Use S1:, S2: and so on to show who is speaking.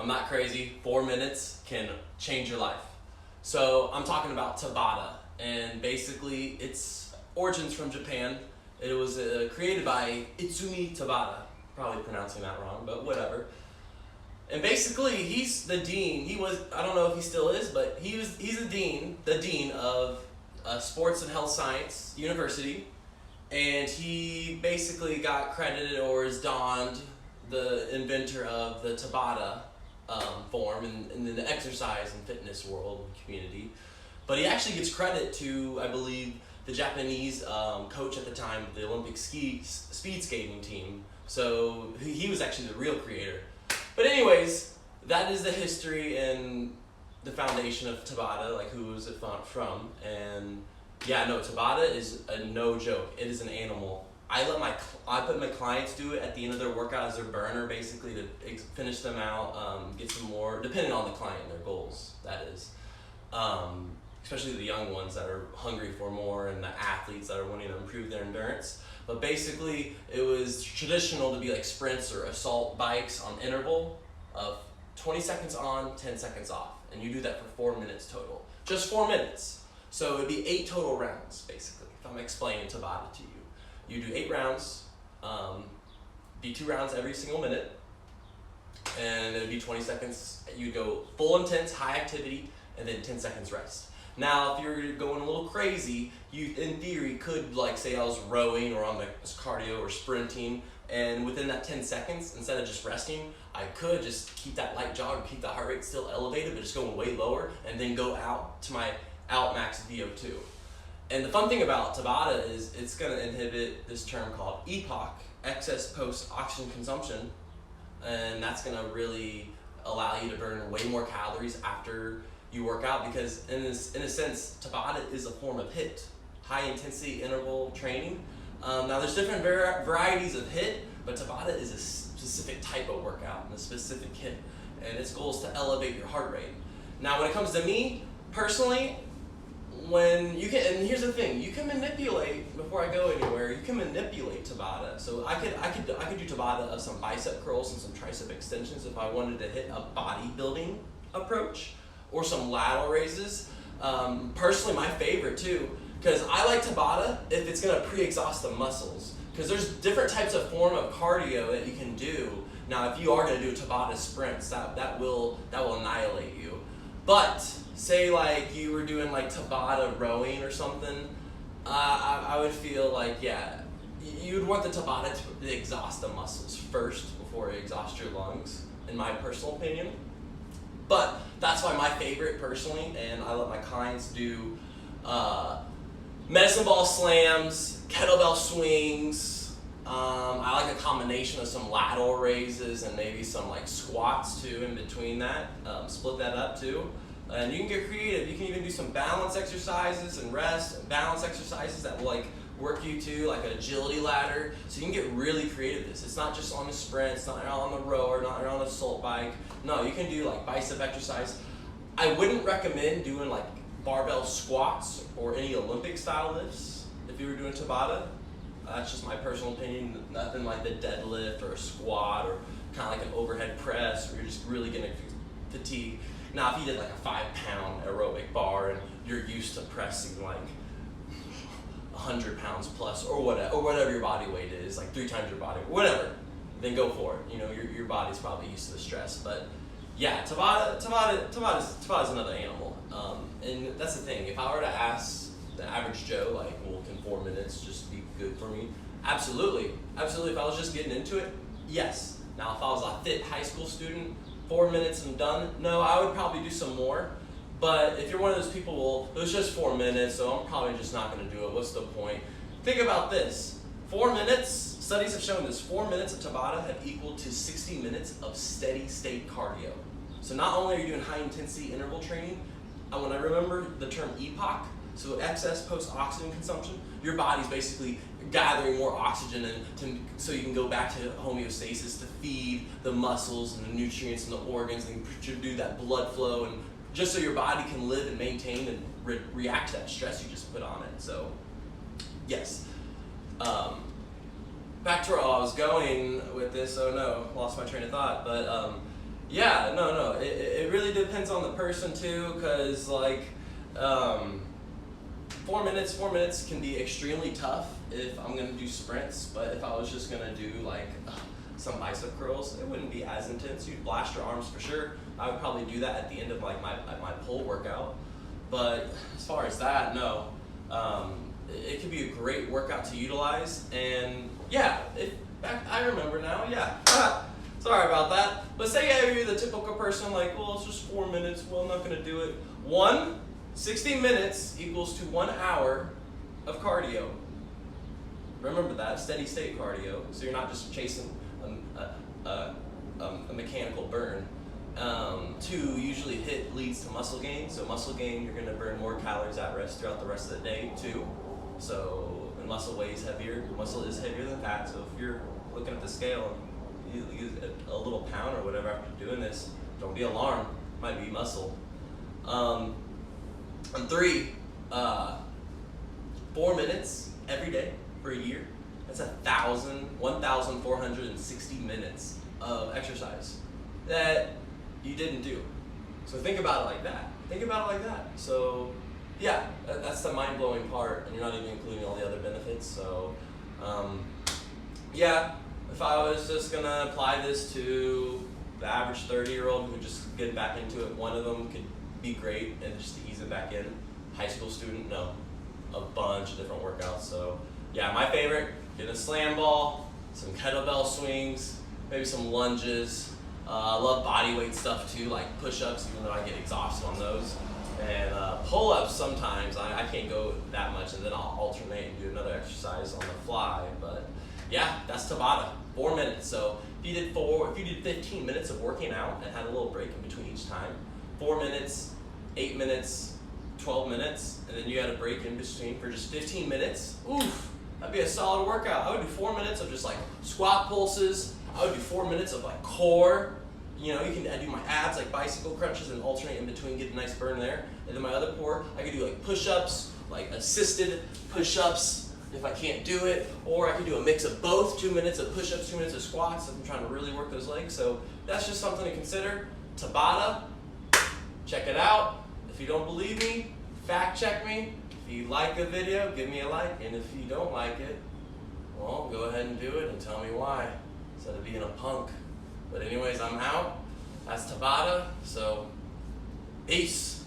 S1: I'm not crazy. 4 minutes can change your life. So I'm talking about Tabata, and basically its origins from Japan. It was created by Izumi Tabata. Probably pronouncing that wrong, but whatever. And basically, he's the dean. He was, I don't know if he still is, but he's the dean of Sports and Health Science University. And he basically got credited or is donned the inventor of the Tabata form in the exercise and fitness world community. But he actually gets credit to, I believe, the Japanese coach at the time of the Olympic speed skating team. So he was actually the real creator. But anyways, that is the history and the foundation of Tabata, like who was it from. And yeah, no, Tabata is a no joke. It is an animal. I put my clients do it at the end of their workout as their burner, basically to finish them out, get some more, depending on the client and their goals, that is. Especially the young ones that are hungry for more and the athletes that are wanting to improve their endurance. But basically, it was traditional to be like sprints or assault bikes on interval of 20 seconds on, 10 seconds off. And you do that for 4 minutes total. Just 4 minutes. So it'd be 8 total rounds, basically, if I'm explaining Tabata to you. You do 8 rounds, be 2 rounds every single minute, and it'd be 20 seconds. You go full intense, high activity, and then 10 seconds rest. Now, if you're going a little crazy, you, in theory, could, like, say I was rowing or on the cardio or sprinting, and within that 10 seconds, instead of just resting, I could just keep that light jog, keep the heart rate still elevated, but just going way lower, and then go out to my outmax VO2. And the fun thing about Tabata is it's going to inhibit this term called EPOC, excess post-oxygen consumption, and that's going to really allow you to burn way more calories after you work out, because in a sense, Tabata is a form of HIIT, high intensity interval training. Now there's different varieties of HIIT, but Tabata is a specific type of workout and a specific HIIT, and its goal is to elevate your heart rate. Now when it comes to me, personally, and here's the thing, you can manipulate, before I go anywhere, you can manipulate Tabata. So I could do Tabata of some bicep curls and some tricep extensions if I wanted to hit a bodybuilding approach, or some lateral raises. Personally, my favorite too, because I like Tabata if it's gonna pre-exhaust the muscles, because there's different types of form of cardio that you can do. Now, if you are gonna do Tabata sprints, that will annihilate you. But say like you were doing like Tabata rowing or something, I would feel like, yeah, you'd want the Tabata to exhaust the muscles first before it exhausts your lungs, in my personal opinion. But that's why my favorite personally, and I let my clients do medicine ball slams, kettlebell swings. I like a combination of some lateral raises and maybe some like squats too in between that. Split that up too. And you can get creative. You can even do some balance exercises and rest and balance exercises that will like work you to, like an agility ladder. So you can get really creative with this. It's not just on the sprint, it's not on the rower, not on the assault bike. No, you can do like bicep exercise. I wouldn't recommend doing like barbell squats or any Olympic style lifts if you were doing Tabata. That's just my personal opinion. Nothing like the deadlift or a squat or kind of like an overhead press where you're just really getting fatigued. Now, if you did like a 5-pound aerobic bar and you're used to pressing like 100 pounds plus or whatever your body weight is, like 3 times your body, whatever, then go for it. You know, your body's probably used to the stress. But yeah, Tabata's another animal. And that's the thing. If I were to ask the average Joe, like, well, can 4 minutes just be good for me? Absolutely. Absolutely. If I was just getting into it, yes. Now, if I was a fit high school student, 4 minutes and done, no, I would probably do some more. But if you're one of those people, well, it was just 4 minutes, so I'm probably just not going to do it. What's the point? Think about this. 4 minutes, studies have shown this, 4 minutes of Tabata have equaled to 60 minutes of steady state cardio. So not only are you doing high intensity interval training, when I remember the term EPOC, so excess post-oxygen consumption, your body's basically gathering more oxygen so you can go back to homeostasis to feed the muscles and the nutrients and the organs and do that blood flow, and just so your body can live and maintain and react to that stress you just put on it. So, yes. Back to where I was going with this. Oh no, lost my train of thought. But Yeah, no. It really depends on the person too, because like 4 minutes can be extremely tough if I'm gonna do sprints. But if I was just gonna do like some bicep curls, it wouldn't be as intense. You'd blast your arms for sure. I would probably do that at the end of like my pull workout. But as far as that, no. It could be a great workout to utilize, and yeah, I remember now. Yeah. Sorry about that. But say yeah, you're the typical person like, well, it's just 4 minutes. Well, I'm not gonna do it. 60 minutes equals to 1 hour of cardio. Remember that, steady state cardio. So you're not just chasing a mechanical burn. 2, usually HIIT leads to muscle gain. So muscle gain, you're gonna burn more calories at rest throughout the rest of the day too. So when muscle weighs heavier, muscle is heavier than fat. So if you're looking at the scale and you use a little pound or whatever after doing this, don't be alarmed. It might be muscle. And 3, 4 minutes every day for a year. That's 1,460 minutes of exercise that you didn't do. So think about it like that. So yeah, that's the mind-blowing part, and you're not even including all the other benefits. So yeah, if I was just gonna apply this to the average 30-year-old who just get back into it, one of them could be great, and just to ease it back in. High school student, no, a bunch of different workouts. So yeah, my favorite, get a slam ball, some kettlebell swings, maybe some lunges. I love body weight stuff too, like push-ups, even though I get exhausted on those. And pull-ups sometimes, I can't go that much, and then I'll alternate and do another exercise on the fly. But yeah, that's Tabata, 4 minutes. So if you did 15 minutes of working out and had a little break in between each time, 4 minutes, 8 minutes, 12 minutes, and then you had a break in between for just 15 minutes, oof, that'd be a solid workout. I would do 4 minutes of just like squat pulses. I would do 4 minutes of like core. You know, I do my abs, like bicycle crunches, and alternate in between, get a nice burn there. And then my other core, I could do like push-ups, like assisted push-ups if I can't do it, or I could do a mix of both, 2 minutes of push-ups, 2 minutes of squats if I'm trying to really work those legs. So that's just something to consider. Tabata, check it out. If you don't believe me, fact check me. If you like a video, give me a like, and if you don't like it, well, go ahead and do it and tell me why, instead of being a punk. But anyways, I'm out. That's Tabata, so peace.